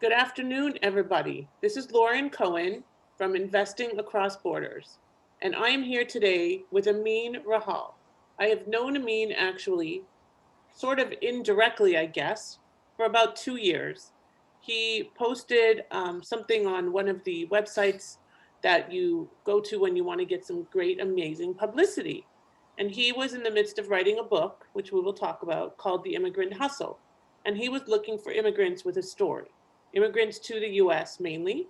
Good afternoon, everybody. This is Lauren Cohen from Investing Across Borders, and I am here today with Amine Rahal. I have known Amine actually, sort of indirectly, I guess, for about 2 years. He posted something on one of the websites that you go to when you want to get some great, amazing publicity. And he was in the midst of writing a book, which we will talk about, called The Immigrant Hustle. And he was looking for immigrants with a story, immigrants to the US mainly,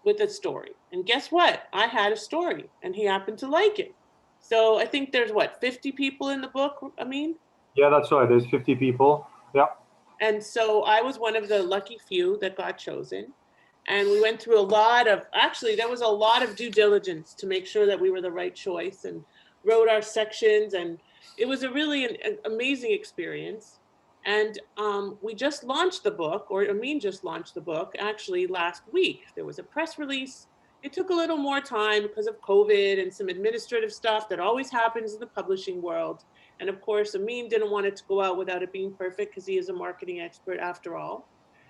with a story. And guess what? I had a story, and he happened to like it. So I think there's what, 50 people in the book, I mean? Yeah, that's right. There's 50 people. Yeah. And so I was one of the lucky few that got chosen. And we went through a lot of, actually, there was a lot of due diligence to make sure that we were the right choice and wrote our sections. And it was a really an amazing experience. And we just launched the book, or Amin just launched the book actually last week. There was a press release. It took a little more time because of COVID and some administrative stuff that always happens in the publishing world. And of course, Amin didn't want it to go out without it being perfect because he is a marketing expert after all.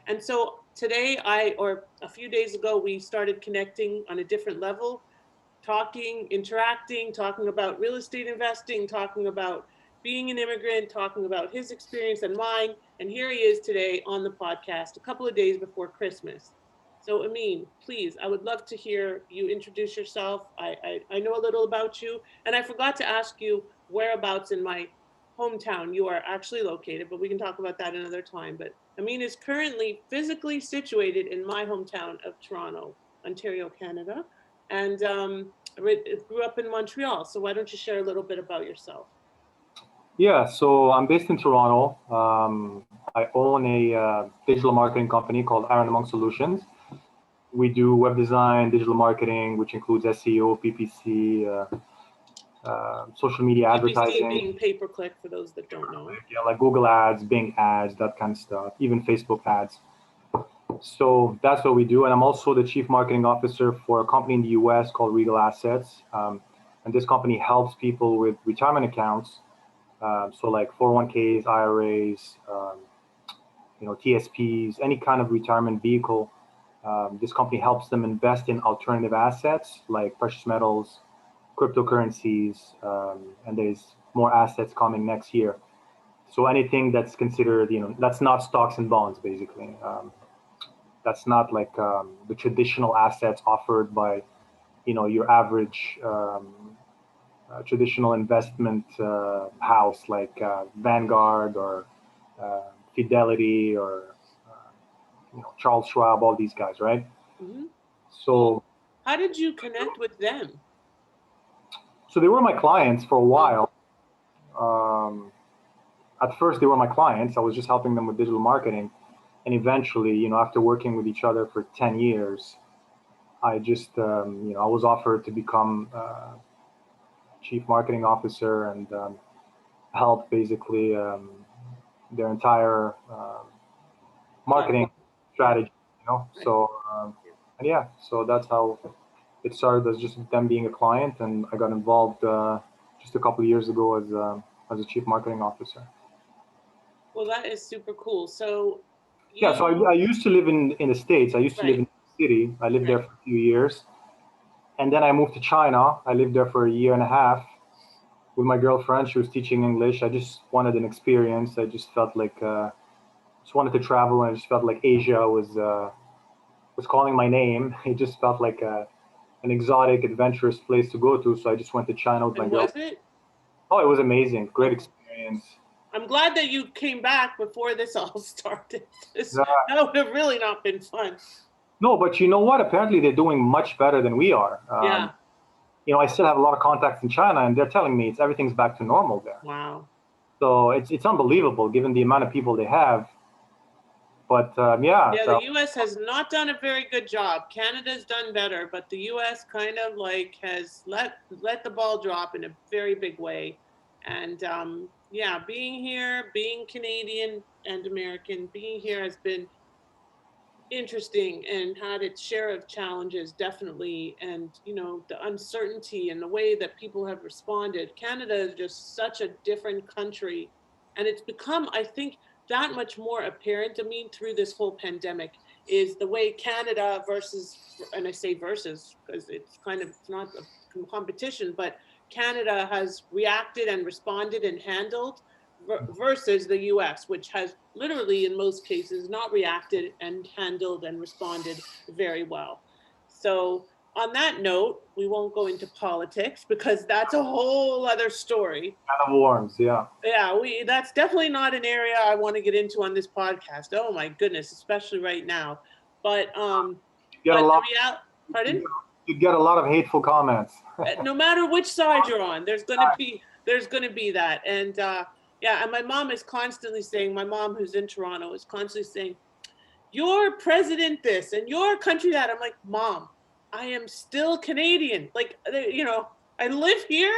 And so today, or a few days ago, we started connecting on a different level, talking, interacting, talking about real estate investing, talking about being an immigrant, talking about his experience and mine. And here he is today on the podcast, a couple of days before Christmas. So, Amin, please, I would love to hear you introduce yourself. I know a little about you, and I forgot to ask you whereabouts in my hometown you are actually located, but we can talk about that another time. But Amin is currently physically situated in my hometown of Toronto, Ontario, Canada, and grew up in Montreal. So why don't you share a little bit about yourself? Yeah. So I'm based in Toronto. I own a digital marketing company called Iron Among Solutions. We do web design, digital marketing, which includes SEO, PPC, social media PPC advertising. being pay per click for those that don't know. Yeah, like Google ads, Bing ads, that kind of stuff, even Facebook ads. So that's what we do. And I'm also the chief marketing officer for a company in the US called Regal Assets. And this company helps people with retirement accounts. So like 401ks, IRAs, TSPs, any kind of retirement vehicle. This company helps them invest in alternative assets like precious metals, cryptocurrencies, and there's more assets coming next year. So anything that's considered, that's not stocks and bonds, basically. That's not like the traditional assets offered by, your average traditional investment house like Vanguard or Fidelity or Charles Schwab, all these guys, right? Mm-hmm. So, how did you connect with them? so they were my clients for a while. Um, at first, they were my clients. I was just helping them with digital marketing, and eventually, after working with each other for 10 years, I just, I was offered to become chief marketing officer and help basically their entire marketing strategy, Right. So, and yeah, so that's how it started as just them being a client, and I got involved just a couple of years ago as a chief marketing officer. Well, that is super cool. So Yeah, so I used to live in the States. I used to live right, in the city. I lived there right. for a few years, and then I moved to China. I lived there for a year and a half with my girlfriend. She was teaching English. I just wanted an experience. I just felt like just wanted to travel, and I just felt like Asia was calling my name. It just felt like an exotic, adventurous place to go to. So I just went to China with my And was girlfriend. it? Oh, it was amazing. Great Oh, experience. I'm glad that you came back before this all started. Yeah. That would have really not been fun. No, but you know what? Apparently they're doing much better than we are. Yeah. I still have a lot of contacts in China, and they're telling me everything's back to normal there. Wow. So it's unbelievable given the amount of people they have. But yeah, Yeah, so the US has not done a very good job. Canada's done better, but the US kind of like has let the ball drop in a very big way. And yeah, being here, being Canadian and American, being here has been interesting and had its share of challenges, definitely. And the uncertainty and the way that people have responded. Canada is just such a different country, and it's become, I think, that much more apparent, I mean, through this whole pandemic, is the way Canada versus, and I say versus because it's not a competition, but Canada has reacted and responded and handled versus the US, which has literally in most cases not reacted and handled and responded very well. So on that note, we won't go into politics because that's a whole other story. Kind of warms, yeah. Yeah, we that's definitely not an area I want to get into on this podcast. Oh my goodness, especially right now. But You get a but lot. the pardon? You get a lot of hateful comments. No matter which side you're on, there's gonna be that. And yeah, and my mom is constantly saying, my mom who's in Toronto is constantly saying, your president this and your country that. I'm like, Mom, I am still Canadian. Like, I live here,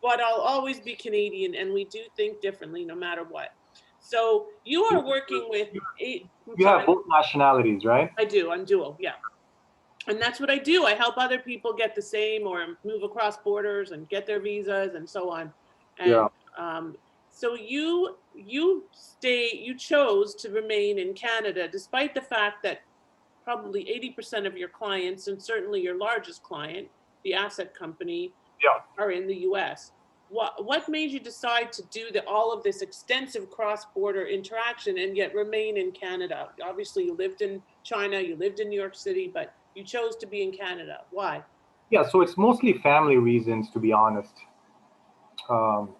but I'll always be Canadian, and we do think differently no matter what. So you are working with eight. You have both nationalities, right? I do. I'm dual. Yeah. And that's what I do. I help other people get the same or move across borders and get their visas and so on. And Yeah. so you chose to remain in Canada despite the fact that probably 80% of your clients, and certainly your largest client, the asset company, Yeah. are in the US. What made you decide to do all of this extensive cross-border interaction and yet remain in Canada? Obviously, you lived in China, you lived in New York City, but you chose to be in Canada. Why? Yeah, so it's mostly family reasons, to be honest. Um,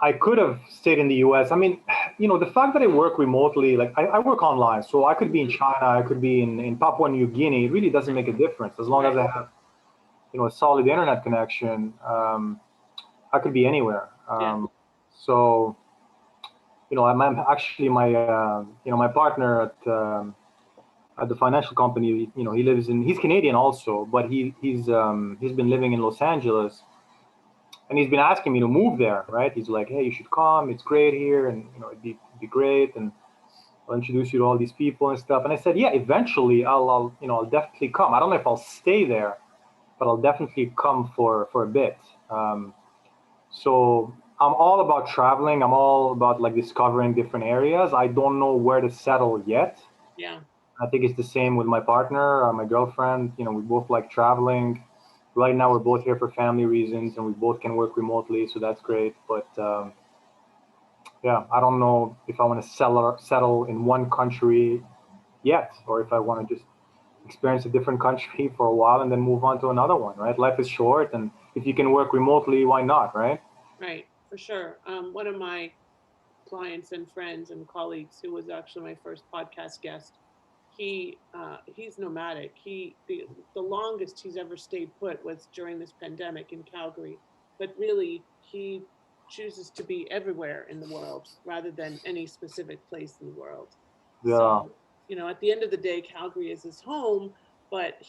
I could have stayed in the US. I mean, the fact that I work remotely, like I work online, so I could be in China, I could be in Papua New Guinea. It really doesn't make a difference as long as I have, a solid internet connection. I could be anywhere. So, I'm actually my partner at the financial company. He's Canadian also, but he's been living in Los Angeles. And he's been asking me to move there, right? He's like, hey, you should come. It's great here, and it'd be great, and I'll introduce you to all these people and stuff. And I said, yeah, eventually I'll definitely come. I don't know if I'll stay there, but I'll definitely come for a bit. So I'm all about traveling. I'm all about like discovering different areas. I don't know where to settle yet. Yeah. I think it's the same with my partner, my girlfriend. We both like traveling. Right now, we're both here for family reasons, and we both can work remotely, so that's great. But yeah, I don't know if I want to settle in one country yet, or if I want to just experience a different country for a while and then move on to another one. Right? Life is short, and if you can work remotely, why not? Right? Right, for sure. One of my clients and friends and colleagues, who was actually my first podcast guest, he's nomadic. The longest he's ever stayed put was during this pandemic in Calgary, but really he chooses to be everywhere in the world rather than any specific place in the world. Yeah. So, at the end of the day, Calgary is his home, but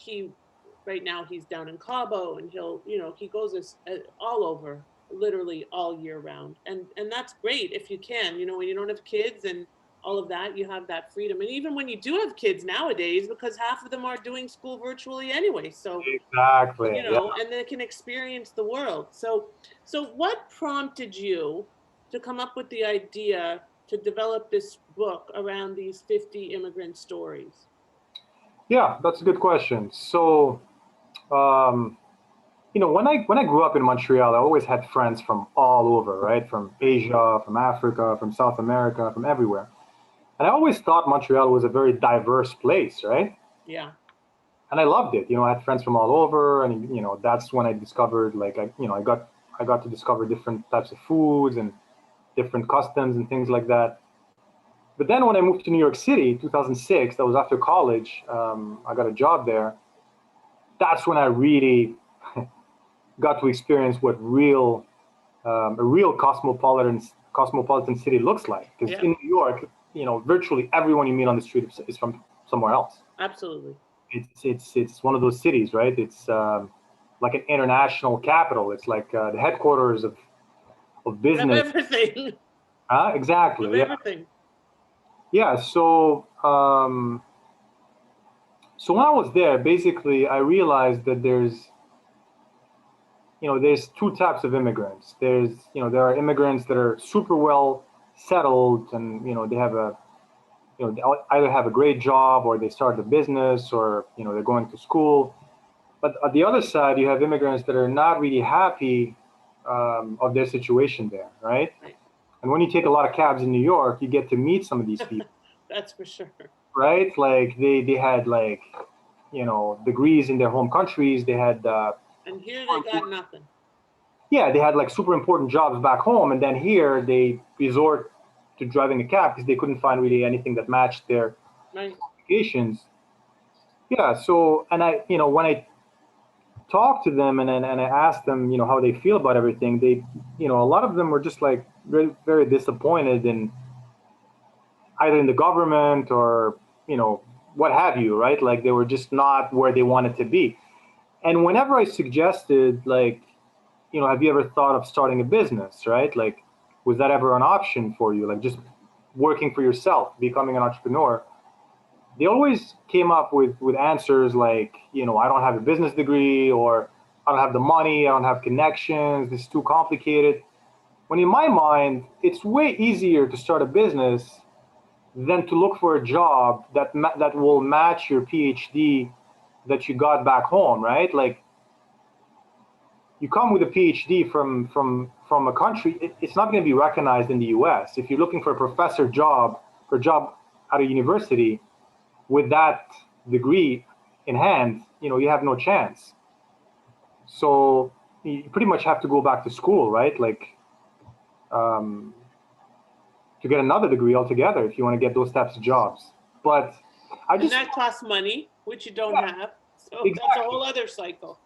right now he's down in Cabo, and he goes all over, literally all year round, and that's great if you can. When you don't have kids and all of that, you have that freedom. And even when you do have kids nowadays, because half of them are doing school virtually anyway, so exactly, and they can experience the world. So what prompted you to come up with the idea to develop this book around these 50 immigrant stories? Yeah, that's a good question. So when I grew up in Montreal, I always had friends from all over, right? From Asia, from Africa, from South America, from everywhere. And I always thought Montreal was a very diverse place, right? Yeah. And I loved it. I had friends from all over, and that's when I discovered, like, I got to discover different types of foods and different customs and things like that. But then when I moved to New York City, 2006, that was after college, I got a job there. That's when I really got to experience what a real cosmopolitan city looks like. Because in New York, virtually everyone you meet on the street is from somewhere else. Absolutely. It's one of those cities, right? It's like an international capital. It's like the headquarters of business. Of everything. Exactly. Of everything. Yeah. So so when I was there, basically, I realized that there's two types of immigrants. There are immigrants that are super well settled, and they have a they either have a great job, or they start a business, or they're going to school. But on the other side, you have immigrants that are not really happy of their situation there, right? Right. And when you take a lot of cabs in New York, you get to meet some of these people, That's for sure. right? Like they had like degrees in their home countries. They had And here they got nothing. yeah, they had like super important jobs back home, and then here they resort to driving a cab because they couldn't find really anything that matched their Right. qualifications. Yeah, so and when I talked to them, and I asked them, how they feel about everything, they, a lot of them were just like very, very disappointed in either in the government or, what have you, right? Like they were just not where they wanted to be. And whenever I suggested, like, have you ever thought of starting a business, right? Like, was that ever an option for you? Like just working for yourself, becoming an entrepreneur? They always came up with answers like, I don't have a business degree, or I don't have the money, I don't have connections, this is too complicated. When in my mind, it's way easier to start a business than to look for a job that will match your PhD that you got back home, right? Like you come with a PhD from a country, it's not going to be recognized in the US. If you're looking for a professor job or job at a university with that degree in hand, you have no chance. So you pretty much have to go back to school, right? Like um, to get another degree altogether if you want to get those types of jobs. But I And just, that costs money, which you don't yeah, have. So that's a exactly. whole other cycle.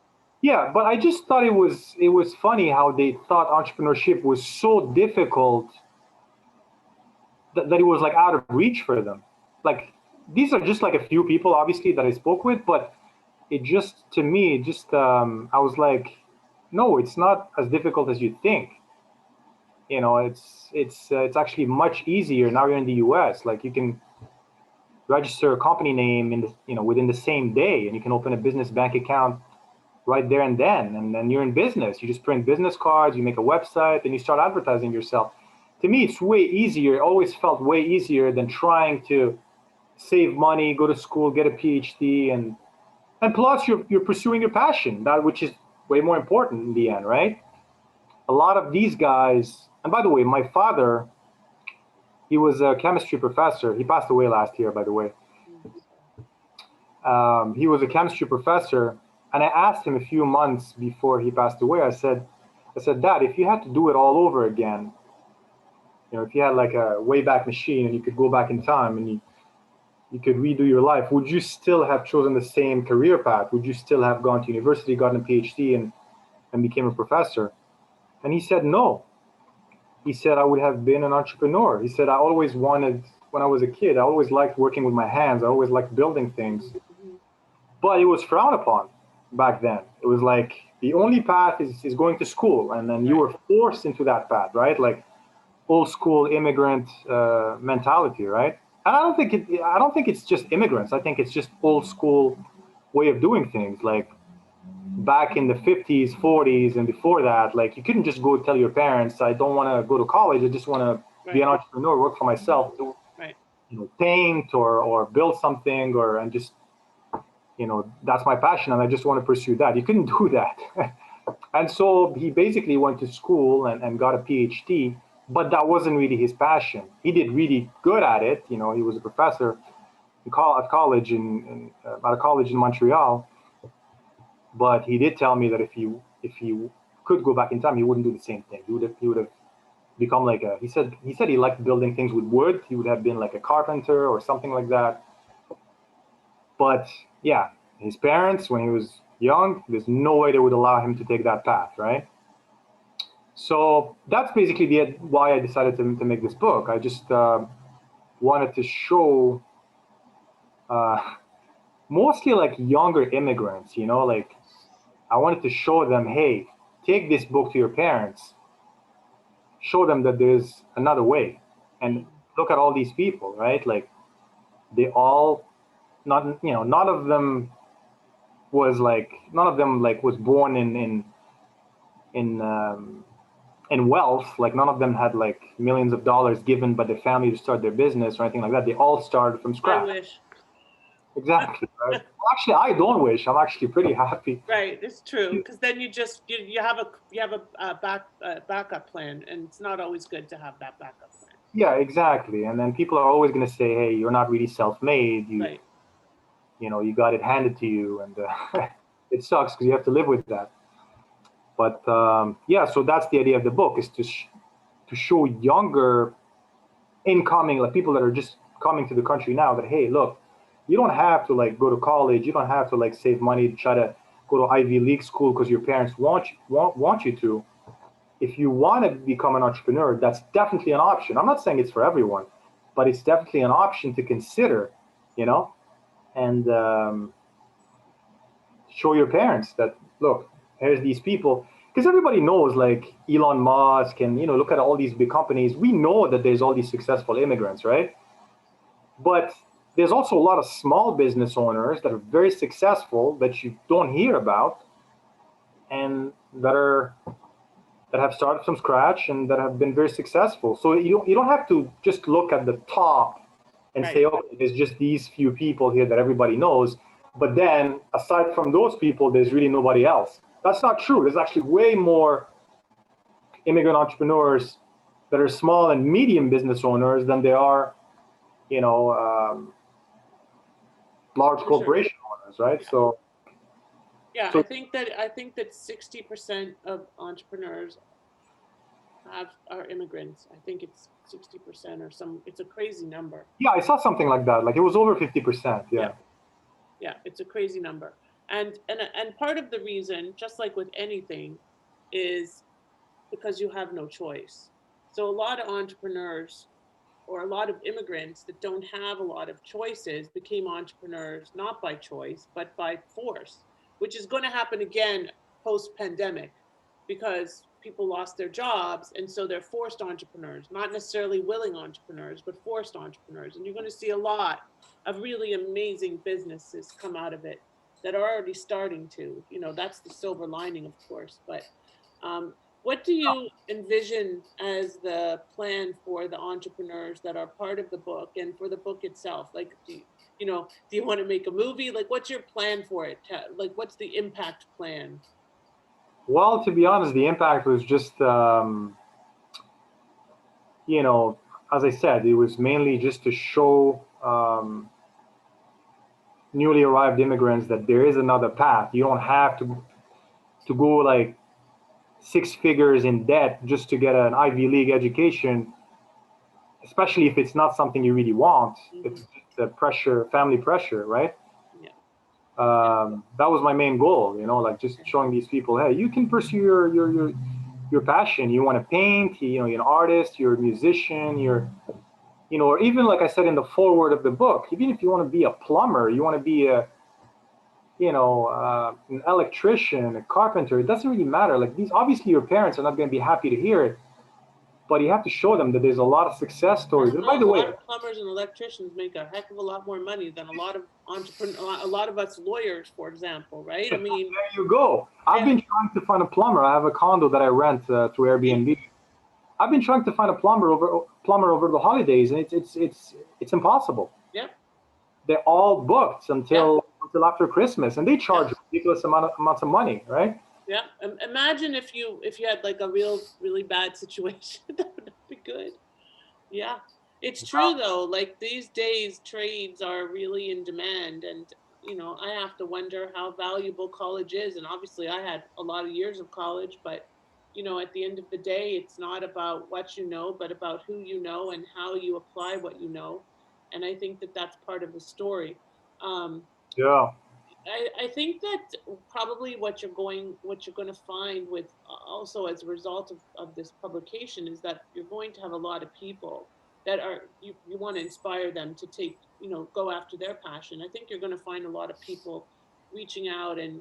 Yeah, but I just thought it was funny how they thought entrepreneurship was so difficult that it was like out of reach for them. Like these are just like a few people, obviously, that I spoke with, but it just to me, just I was like, no, it's not as difficult as you think. It's actually much easier now. You're in the U.S. Like you can register a company name in the within the same day, and you can open a business bank account right there and then you're in business. You just print business cards, you make a website, and you start advertising yourself. To me, it's way easier. It always felt way easier than trying to save money, go to school, get a PhD, and plus you're pursuing your passion, that which is way more important in the end, right? A lot of these guys, and by the way, my father, he was a chemistry professor. He passed away last year, by the way. He was a chemistry professor, and I asked him a few months before he passed away. I said, Dad, if you had to do it all over again, if you had like a wayback machine and you could go back in time and you could redo your life, would you still have chosen the same career path? Would you still have gone to university, gotten a PhD, and became a professor? And he said no. He said I would have been an entrepreneur. He said I always wanted, when I was a kid, I always liked working with my hands. I always liked building things. But it was frowned upon back then. It was like the only path is going to school, and then you were forced into that path, right? Like old school immigrant mentality, right? And I don't think it's just immigrants. I think it's just old school way of doing things. Like back in the 50s, 40s, and before that, like you couldn't just go tell your parents, I don't want to go to college. I just want to be an entrepreneur, work for myself, do paint or build something, and just that's my passion, and I just want to pursue that. You couldn't do that. And so he basically went to school and got a PhD, but that wasn't really his passion. He did really good at it. He was a professor at college at a college in Montreal. But he did tell me that if he could go back in time, he wouldn't do the same thing. He would have become like he said he liked building things with wood. He would have been like a carpenter or something like that. But yeah, his parents, when he was young, there's no way they would allow him to take that path, right? So that's basically why I decided to make this book. I just wanted to show uh, mostly like younger immigrants, like I wanted to show them, hey, take this book to your parents, show them that there's another way, and look at all these people, right? Like they all, not none of them was born in and wealth. Like none of them had like millions of dollars given by the family to start their business or anything like that. They all started from I scratch. wish. Exactly, right? Well, actually, I don't wish. I'm actually pretty happy. Right, it's true. Because then you have a backup plan, and it's not always good to have that backup plan. Yeah, exactly. And then people are always going to say, "Hey, you're not really self-made. Right, You got it handed to you," and it sucks because you have to live with that. But yeah, so that's the idea of the book is to show younger incoming like people that are just coming to the country now that hey, look, you don't have to like go to college. You don't have to like save money to try to go to Ivy League school because your parents want you to. If you want to become an entrepreneur, that's definitely an option. I'm not saying it's for everyone, but it's definitely an option to consider, you know, and show your parents that look, here's these people. Because everybody knows like Elon Musk and look at all these big companies. We know that there's all these successful immigrants, right? But there's also a lot of small business owners that are very successful that you don't hear about and that have started from scratch and that have been very successful. So you don't have to just look at the top and right. say, okay, there's just these few people here that everybody knows. But then aside from those people, there's really nobody else. That's not true. There's actually way more immigrant entrepreneurs that are small and medium business owners than there are, you know, large For sure. corporation owners, right? Yeah. So, Yeah, so I think that 60% of entrepreneurs are immigrants. I think it's 60% or some. It's a crazy number. yeah, I saw something like that. Like it was over 50%. Yeah, Yeah. yeah, it's a crazy number. And part of the reason, just like with anything, is because you have no choice. So a lot of entrepreneurs or a lot of immigrants that don't have a lot of choices became entrepreneurs not by choice but by force, which is going to happen again post pandemic because people lost their jobs and so they're forced entrepreneurs, not necessarily willing entrepreneurs but forced entrepreneurs. And you're going to see a lot of really amazing businesses come out of it that are already starting to, that's the silver lining, of course. But um, what do you envision as the plan for the entrepreneurs that are part of the book and for the book itself? Like, do you want to make a movie? Like, what's your plan for it? Like, what's the impact plan? Well, to be honest, the impact was just, you know, as I said, it was mainly just to show newly arrived immigrants that there is another path. You don't have to go like six figures in debt just to get an Ivy League education, especially if it's not something you really want. It's Hmm. just the pressure, family pressure, right? Yeah, yeah, That was my main goal, like just okay. showing these people, hey, you can pursue your passion. You want to paint, you're an artist, you're a musician, or even like I said in the foreword of the book, even if you want to be a plumber, you want to be an electrician, a carpenter, it doesn't really matter. Like these, obviously your parents are not going to be happy to hear it, but you have to show them that there's a lot of success stories. And by Hell, the a way, lot of plumbers and electricians make a heck of a lot more money than a lot of entrepreneur, a lot of us lawyers, for example, right? I mean, there you go. I've yeah, been trying to find a plumber. I have a condo that I rent through see? Airbnb. I've been trying to find a plumber over the holidays, and it's impossible. Yeah, They're all booked yeah, until after Christmas, and they yeah. charge ridiculous amounts of money, right? Yeah. Imagine if you had like a really bad situation. That would not be good. Yeah. It's true though. Like these days trades are really in demand, and I have to wonder how valuable college is. And obviously I had a lot of years of college, but at the end of the day it's not about what you know, but about who you know and how you apply what you know. And I think that that's part of the story. Um, Yeah. I think that probably what you're going to find with also as a result of this publication is that you're going to have a lot of people that are you want to inspire them to take go after their passion. I think you're going to find a lot of people reaching out and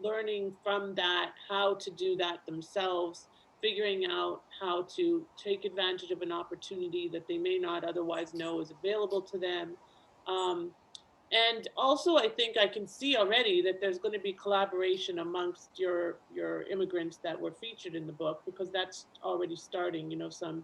learning from that how to do that themselves, figuring out how to take advantage of an opportunity that they may not otherwise know is available to them. um, And also, I think I can see already that there's going to be collaboration amongst your immigrants that were featured in the book, because that's already starting. You know, some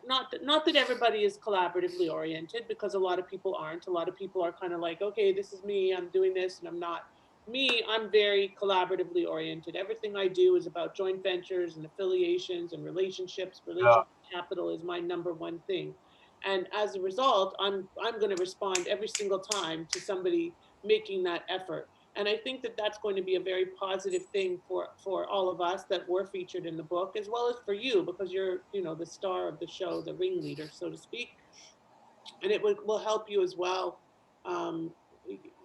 not that everybody is collaboratively oriented, because a lot of people aren't. A lot of people are kind of like, okay, this is me, I'm doing this, and I'm not. Me, I'm very collaboratively oriented. Everything I do is about joint ventures and affiliations and relationships. Yeah. Relationship capital is my number one thing. And as a result, I'm going to respond every single time to somebody making that effort. And I think that that's going to be a very positive thing for all of us that were featured in the book, as well as for you, because you're, you know, the star of the show, the ringleader, so to speak. And it will help you as well, um,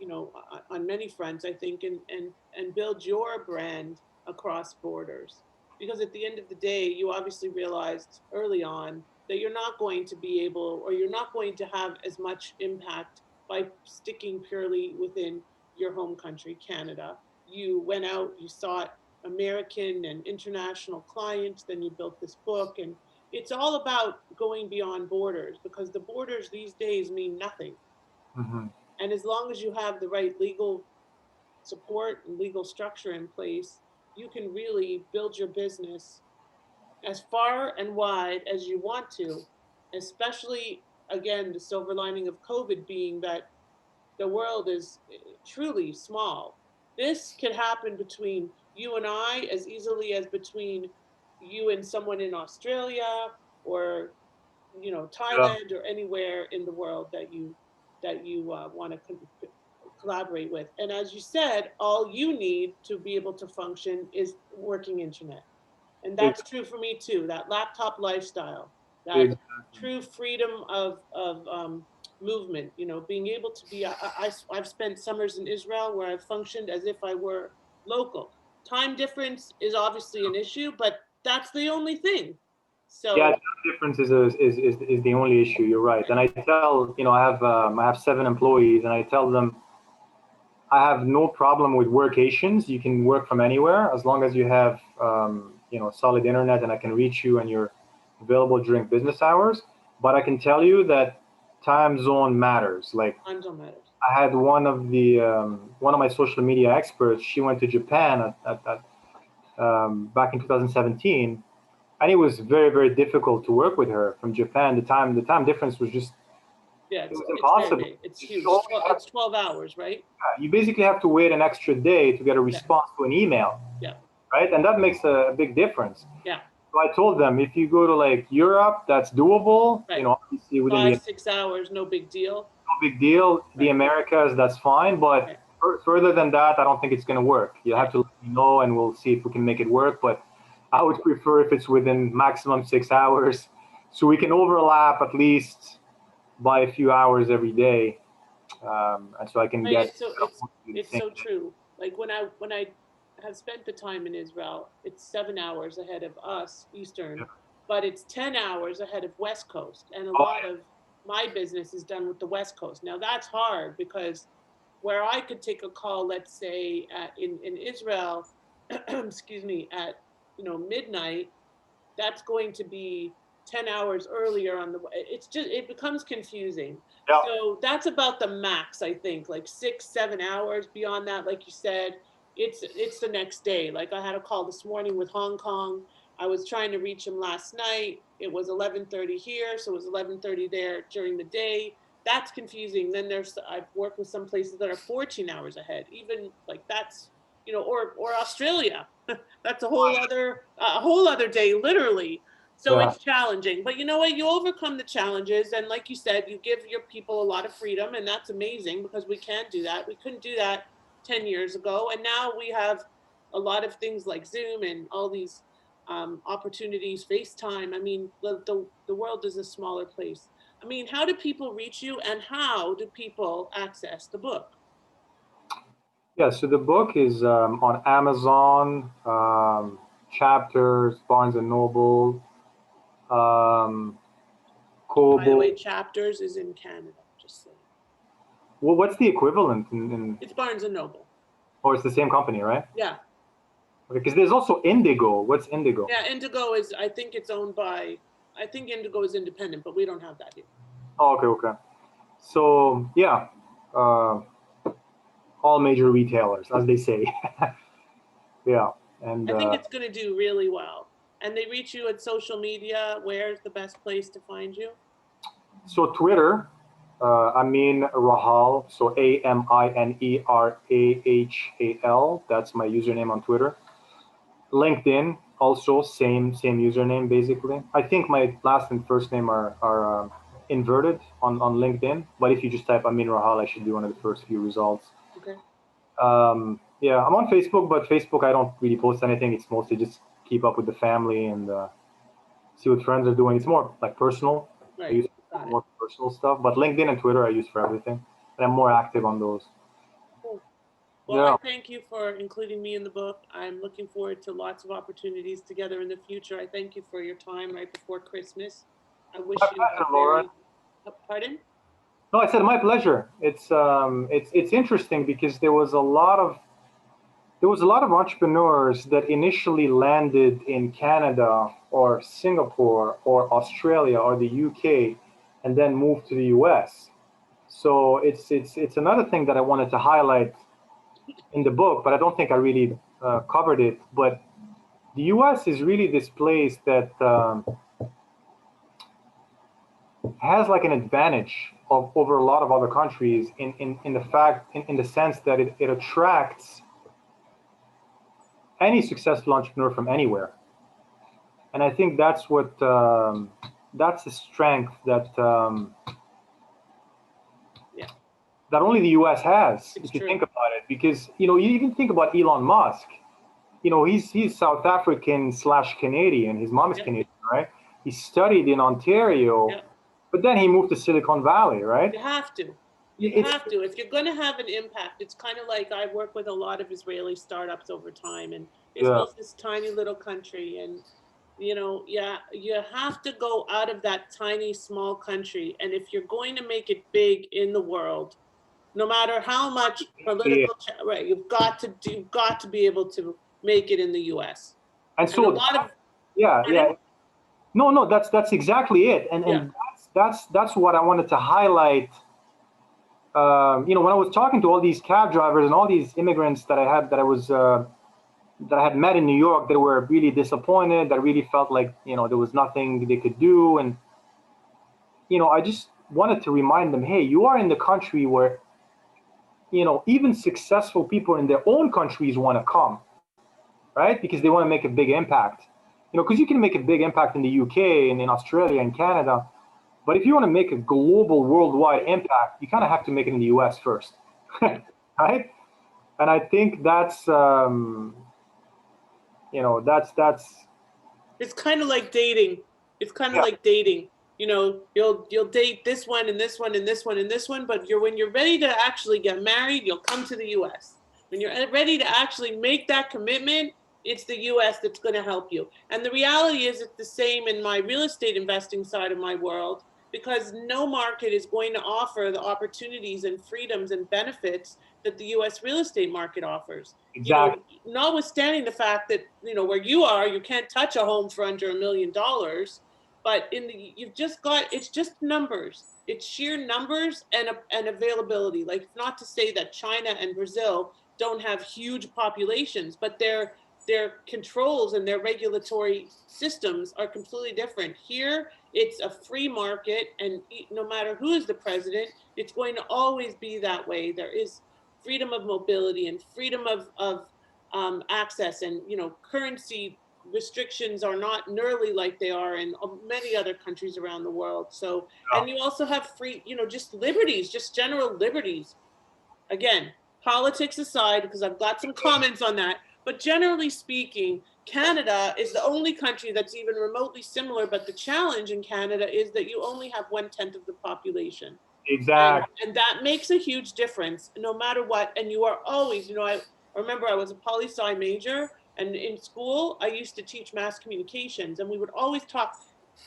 you know, on many fronts, I think, and build your brand across borders. Because at the end of the day, you obviously realized early on that you're not going to be able, or you're not going to have as much impact by sticking purely within your home country, Canada. You went out, you sought American and international clients, then you built this book, and it's all about going beyond borders, because the borders these days mean nothing. Hmm. And as long as you have the right legal support and legal structure in place, you can really build your business as far and wide as you want to, especially, again, the silver lining of COVID being that the world is truly small. This could happen between you and I as easily as between you and someone in Australia, or, you know, Yeah. Thailand, or anywhere in the world that you want to collaborate with. And as you said, all you need to be able to function is working internet. And that's Ex- true for me too. That laptop lifestyle, that Exactly. true freedom of movement. You know, being able to be. I've spent summers in Israel where I've functioned as if I were local. Time difference is obviously an issue, but that's the only thing. Yeah, So the difference is the only issue. You're right. And I tell, I have 7 employees, and I tell them I have no problem with workations. You can work from anywhere as long as you have, solid internet and I can reach you and you're available during business hours. But I can tell you that time zone matters. Like time zone matters. I had one of my social media experts. She went to Japan back in 2017, and it was very very difficult to work with her from Japan. The time difference was just Yeah, it was it's very impossible. big. It's You huge. always have It's 12 hours, right? you basically have to wait an extra day to get a Yeah, response to an email, yeah, right? And that makes a big difference. yeah. So I told them if you go to like Europe, that's doable. Right. Obviously within the 5 6 hours, no big deal. no big deal. The Right, Americas, that's fine. But right, further than that, I don't think it's going to work. You have right. to let me know, and we'll see if we can make it work. But I would prefer if it's within maximum 6 hours, so we can overlap at least by a few hours every day, and so I can Right. get It's the same. so true. Like when I have spent the time in Israel, it's 7 hours ahead of us Eastern, but it's 10 hours ahead of West Coast. And a Oh, lot of my business is done with the West Coast. Now that's hard, because where I could take a call, let's say in Israel, excuse me, at, you know, midnight, that's going to be 10 hours earlier on the, it's just, it becomes confusing. yeah. So that's about the max, I think, like 6 7 hours. Beyond that, like you said, it's the next day. Like I had a call this morning with Hong Kong. I was trying to reach him last night. It was 11:30 here, so it was 11:30 there during the day. That's confusing. Then I've worked with some places that are 14 hours ahead, even like that's, you know, or Australia. That's a whole other day, literally. So Yeah. it's challenging, but you know what? You overcome the challenges, and like you said, you give your people a lot of freedom, and that's amazing, because we can do that. We couldn't do that 10 years ago, and now we have a lot of things like Zoom and all these opportunities, FaceTime. I mean, the world is a smaller place. I mean, how do people reach you, and how do people access the book? Yeah, so the book is on Amazon, Chapters, Barnes and Noble, um, By the Kobo. way, Chapters is in Canada, just saying. Well, what's the equivalent in It's Barnes and Noble. or it's the same company, right? Yeah. Okay, because there's also Indigo. What's Indigo? Yeah, Indigo is, I think it's owned by, I think Indigo is independent, but we don't have that here. Oh, okay, okay. So yeah, uh, all major retailers, as they say. Yeah, and I think it's going to do really well. And they reach you at social media. Where's the best place to find you? so Twitter, Amine Rahal, so AMINERAHAL. That's my username on Twitter. LinkedIn, also same username basically. I think my last and first name are inverted on LinkedIn, but if you just type Amine Rahal, I should be one of the first few results. Okay. Yeah, I'm on Facebook, but Facebook I don't really post anything. It's mostly just keep up with the family and see what friends are doing. It's more like personal. I Right. use Got it. more personal stuff, but LinkedIn and Twitter I use for everything, and I'm more active on those. Cool. Well, I Yeah, thank you for including me in the book. I'm looking forward to lots of opportunities together in the future. I thank you for your time right before Christmas. I my wish you a pleasure, Laura. very, pardon? No, I said my pleasure. It's interesting because there was a lot of entrepreneurs that initially landed in Canada or Singapore or Australia or the UK and then moved to the US. So it's another thing that I wanted to highlight in the book, but I don't think I really covered it. But the US is really this place that has like an advantage over a lot of other countries in the in the sense that it attracts any successful entrepreneur from anywhere. And I think that's the strength Yeah, that only the U.S. has, it's if you think true. about it. Because you even think about Elon Musk. He's South African slash Canadian. His mom is Yep. Canadian, right? He studied in Ontario, Yep. but then he moved to Silicon Valley, right? You have to. You It's have to. If you're going to have an impact, it's kind of like I work with a lot of Israeli startups over time, and yeah, Israel's this tiny little country, and yeah, you have to go out of that tiny small country, and if you're going to make it big in the world, no matter how much yeah. political, right, you've got to be able to make it in the U.S. And And a so lot of, yeah, yeah. pardon? No, that's exactly it. And Yeah, that's what I wanted to highlight. When I was talking to all these cab drivers and all these immigrants that I had met in New York, that were really disappointed, that really felt like there was nothing they could do, and I just wanted to remind them, hey, you are in the country where even successful people in their own countries want to come, right? Because they want to make a big impact. Because you can make a big impact in the UK and in Australia and Canada, but if you want to make a global, worldwide impact, you kind of have to make it in the US first, right. right? And I think that's It's kind of like dating. It's kind of yeah, like dating. You'll date this one and this one and this one and this one, but when you're ready to actually get married, you'll come to the U.S. When you're ready to actually make that commitment, it's the U.S. that's going to help you. And the reality is, it's the same in my real estate investing side of my world, because no market is going to offer the opportunities and freedoms and benefits that the U.S. real estate market offers. exactly. Notwithstanding the fact that where you are, you can't touch a home for under $1 million, but you've just got, it's just numbers. It's sheer numbers and availability. Like, not to say that China and Brazil don't have huge populations, but their controls and their regulatory systems are completely different. Here, it's a free market, and no matter who is the president, it's going to always be that way. There is freedom of mobility and freedom of access, and currency restrictions are not nearly like they are in many other countries around the world. So, and you also have free, just liberties, just general liberties. Again, politics aside, because I've got some comments on that, but generally speaking, Canada is the only country that's even remotely similar. But the challenge in Canada is that you only have 1/10 of the population. and Exactly. and that makes a huge difference no matter what. And you are always, I remember I was a poli-sci major, and in school I used to teach mass communications, and we would always talk.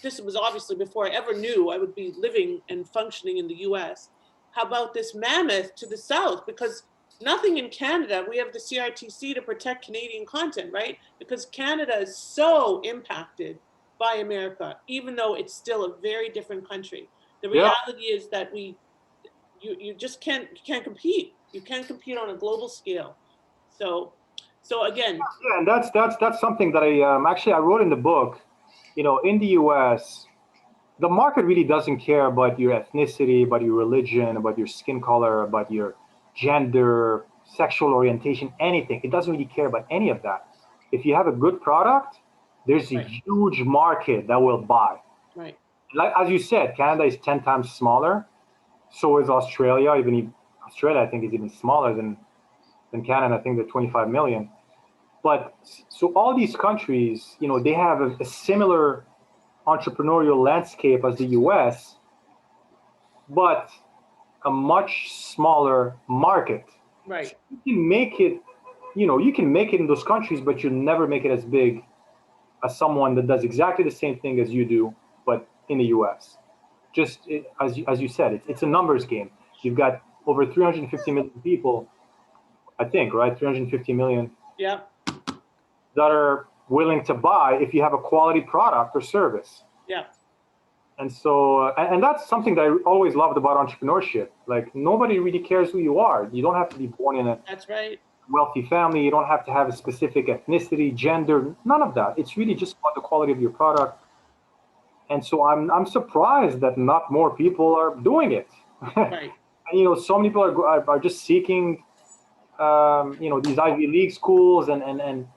This was obviously before I ever knew I would be living and functioning in the US. How about this mammoth to the south? Because nothing in Canada, we have the CRTC to protect Canadian content, right? Because Canada is so impacted by America, even though it's still a very different country. The Yeah. reality is that you just can't compete. You can't compete on a global scale. So again, Yeah, and that's something that I actually I wrote in the book. You know, in the U.S., the market really doesn't care about your ethnicity, about your religion, about your skin color, about your gender, sexual orientation, anything. It doesn't really care about any of that. If you have a good product, there's a right, huge market that will buy. right, Like as you said, Canada is 10 times smaller. So is Australia. Australia, I think, is even smaller than Canada. I think they're 25 million. But so all these countries, you know, they have a similar entrepreneurial landscape as the US, but a much smaller market. So right, you can make it, you know, you can make it in those countries, but you'll never make it as big as someone that does exactly the same thing as you do, but in the US. Just as you said, it's a numbers game. You've got over 350 million people, I think, right? 350 million yeah, that are willing to buy if you have a quality product or service. yeah, And so, and that's something that I always loved about entrepreneurship. Like, nobody really cares who you are. You don't have to be born in a that's right. wealthy family. You don't have to have a specific ethnicity, gender, none of that. It's really just about the quality of your product. And so I'm surprised that not more people are doing it. Right, And, you know, so many people are just seeking, you know, these Ivy League schools and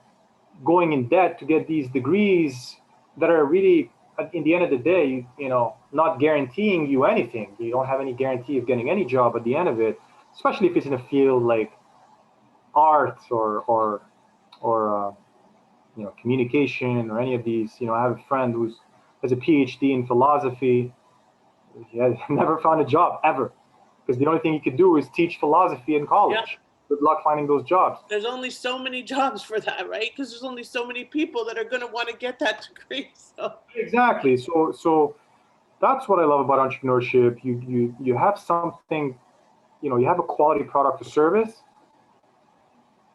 going in debt to get these degrees that are really, in the end of the day, you know, not guaranteeing you anything. You don't have any guarantee of getting any job at the end of it, especially if it's in a field like art or you know, communication or any of these. You know, I have a friend who's has a PhD in philosophy. He has never found a job ever because the only thing he could do is teach philosophy in yeah. college. Good luck finding those jobs. There's only so many jobs for that, right? Because there's only so many people that are going to want to get that degree. So Exactly. So that's what I love about entrepreneurship. You have something, you know, you have a quality product or service,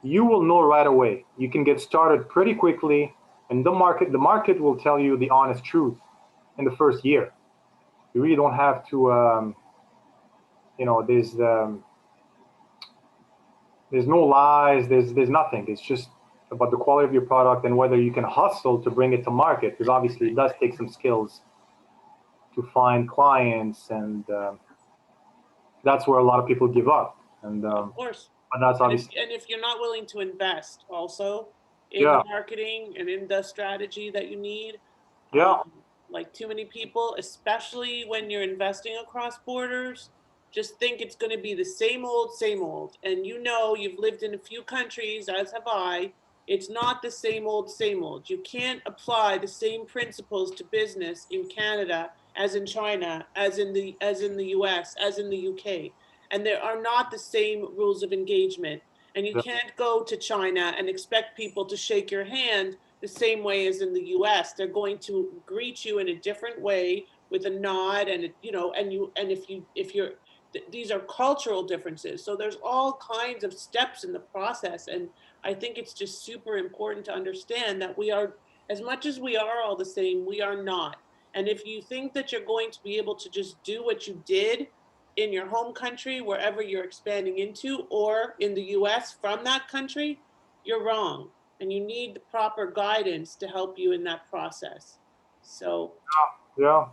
you will know right away. You can get started pretty quickly, and the market will tell you the honest truth in the first year. You really don't have to, you know, there's no lies, there's nothing. It's just about the quality of your product and whether you can hustle to bring it to market, because obviously it does take some skills to find clients, and that's where a lot of people give up. And of course, but that's obviously, and if you're not willing to invest also in the yeah, marketing and in the strategy that you need, yeah, like too many people, especially when you're investing across borders, just think it's going to be the same old. And you know, you've lived in a few countries, as have I. It's not the same old, same old. You can't apply the same principles to business in Canada as in China, as in the US, as in the UK. And there are not the same rules of engagement. And you yeah, can't go to China and expect people to shake your hand the same way as in the US. They're going to greet you in a different way with a nod, and you know, and if you're these are cultural differences. So there's all kinds of steps in the process, and I think it's just super important to understand that we are, as much as we are all the same, we are not. And if you think that you're going to be able to just do what you did in your home country, wherever you're expanding into, or in the US from that country, you're wrong. And you need the proper guidance to help you in that process. So, yeah.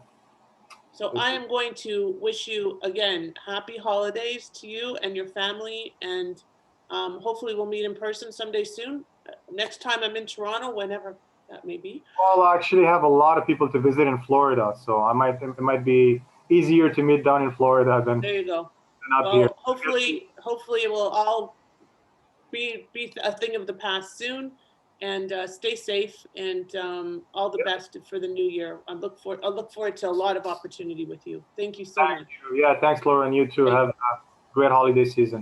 so I am going to wish you again happy holidays to you and your family, and hopefully we'll meet in person someday soon. Next time I'm in Toronto, whenever that may be. Well, I actually have a lot of people to visit in Florida, so it might be easier to meet down in Florida There you go. than up here. Well, hopefully it will all be a thing of the past soon, and stay safe, and all the best for the new year. I look forward to a lot of opportunity with you. Thank you so Thank much. you. Yeah, thanks, Laura, and you too. Thank Have a great holiday season.